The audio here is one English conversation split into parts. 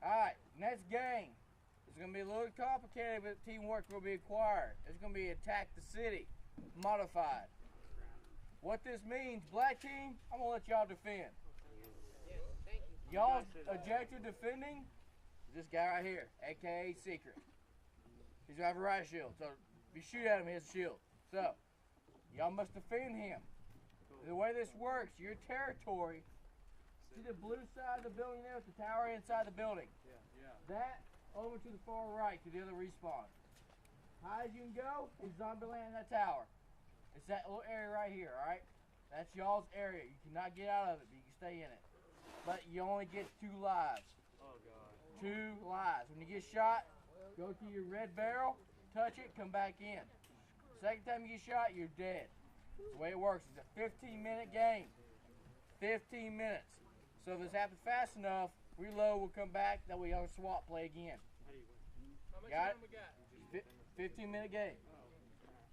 Alright, next game. It's going to be a little complicated, but teamwork will be required. It's going to be attack the city, modified. What this means, black team, I'm going to let y'all defend. Y'all's objective defending is this guy right here, aka Secret. He's going to have a riot shield, so if you shoot at him, he has a shield. So, y'all must defend him. The way this works, your territory, see the blue side of the building there with the tower inside the building? Yeah. That over to the far right to the other respawn. High as you can go is Zombieland in that tower. It's that little area right here, alright? That's y'all's area. You cannot get out of it, but you can stay in it. But you only get 2 lives. Oh, God. 2 lives. When you get shot, go to your red barrel, touch it, come back in. Second time you get shot, you're dead. That's the way it works. It's a 15-minute game. 15 minutes. So if this happens fast enough, reload, we'll come back, that way y'all can swap play again. How do you win? How much time we got? 15-minute game.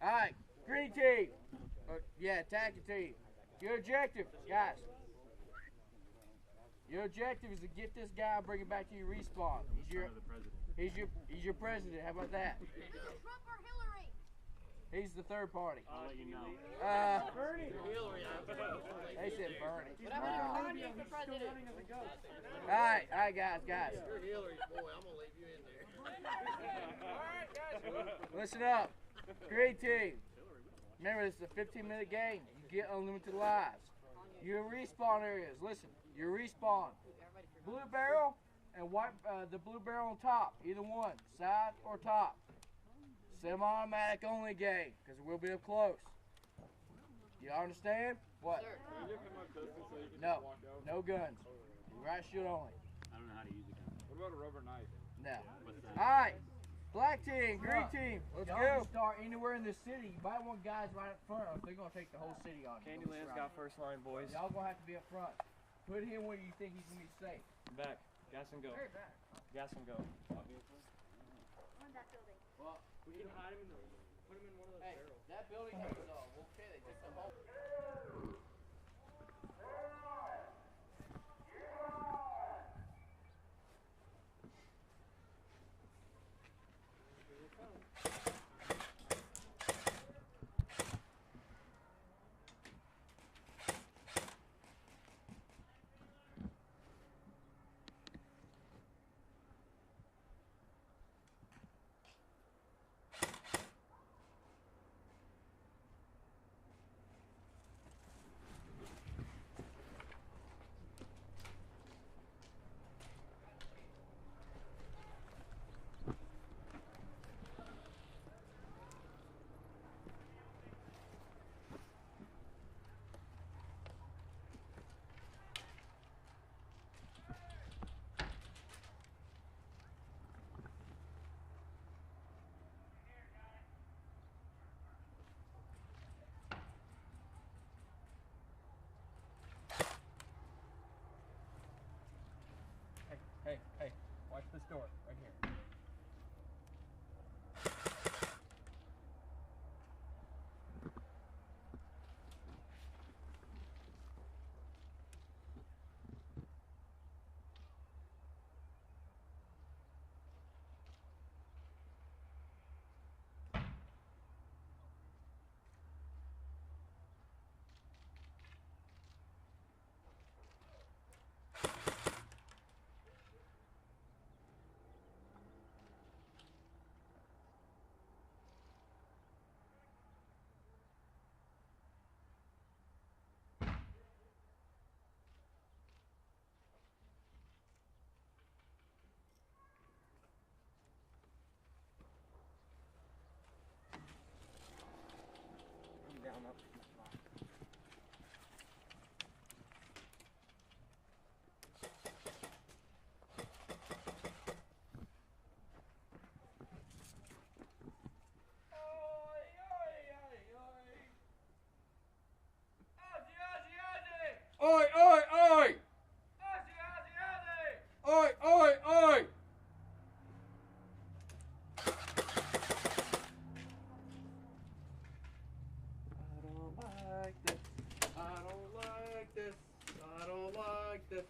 Alright, green team. Yeah, attacking team. Your objective, guys. Your objective is to get this guy and bring him back to your respawn. He's your president. How about that? Trump or Hillary? He's the third party. I'll let you know. Bernie. Hillary. They said Bernie. Bernie's the president. Alright, guys. You're Hillary, boy. I'm gonna leave you in there. Alright, guys. Listen up. Great team. Remember, this is a 15-minute game. You get unlimited lives. Your respawn areas. Listen, your respawn. Blue barrel and white, the blue barrel on top. Either one, side or top. Semi-automatic only game, because we'll be up close. You understand? What? No, no guns. Right shield only. I don't know how to use a gun. What about a rubber knife? No. Alright, black team, green team, let's go. Start anywhere in the city. You might want guys right up front, or they're going to take the whole city on you. Candyland's got first line, boys. Y'all going to have to be up front. Put him where you think he's going to be safe. Back. Gas and go. Very back. Gas and go. On that building. Well, We can hide him in the... Put him in one of those barrels. That building is okay, they took the whole... Hey, watch this door, right here. Oi, oi, oi! Oi, oi, oi! I don't like this. I don't like this. I don't like this.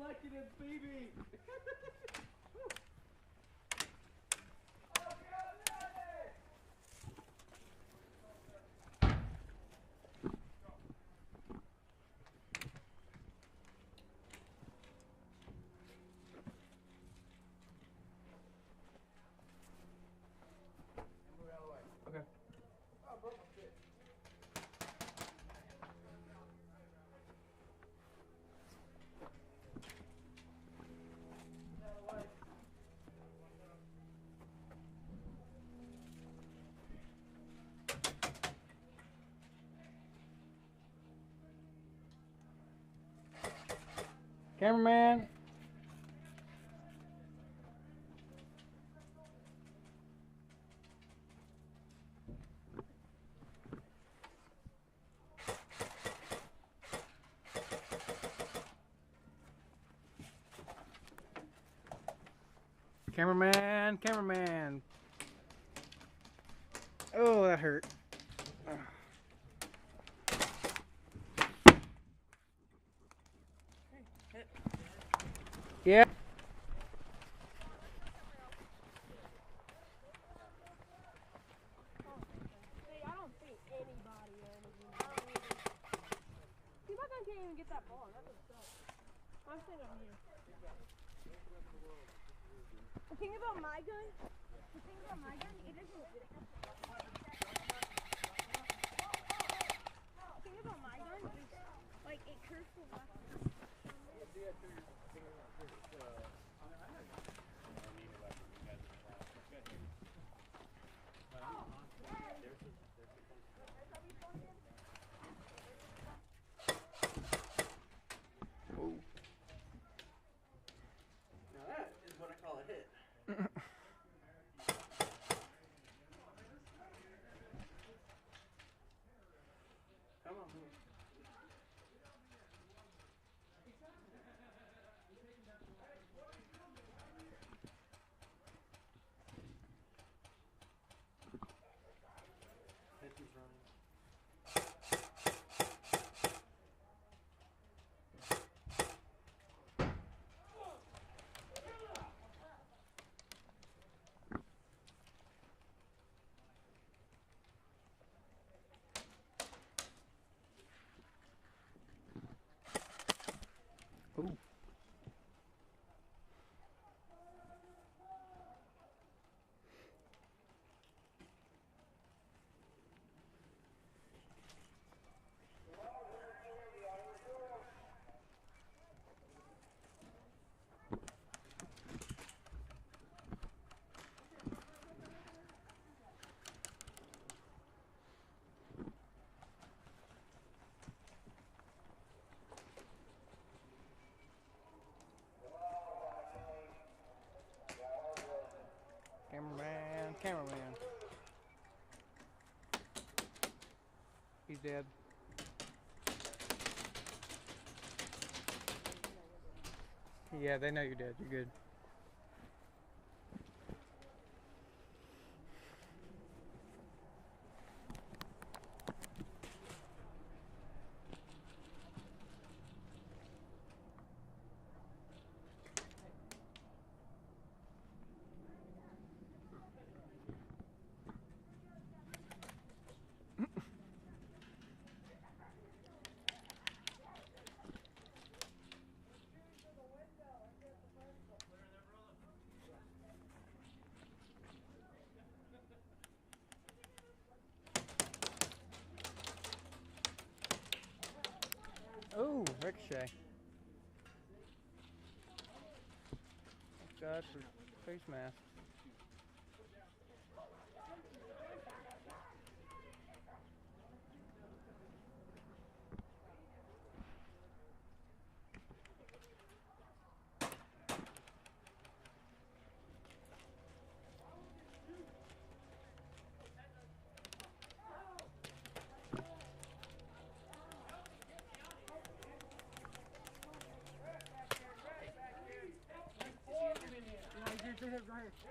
consecutive BB. Okay. Cameraman. Cameraman. Oh, that hurt. Yeah. See, I don't see anybody or anything. See, my gun can't even get that far. That would suck. I'm sitting over here. The thing about my gun, it doesn't. The thing about my gun is, like, it curves to the left. Now that is what I call a hit. Come on, move. Fifty's running. Ooh. Cameraman. He's dead. Yeah, they know you're dead. You're good. Oh, ricochet. Thank God for face mask. Right here.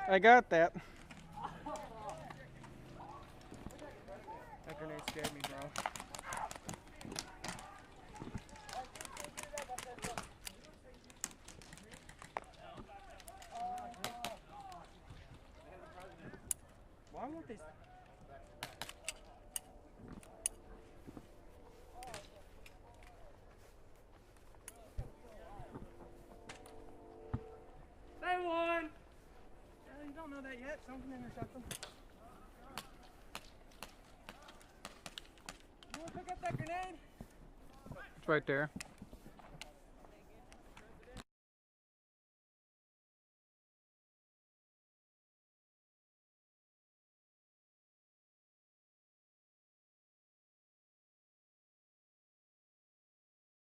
I got that. That grenade scared me, bro. Why won't they? They won! You don't know that yet. Someone can intercept them. You want to pick up that grenade? It's right there.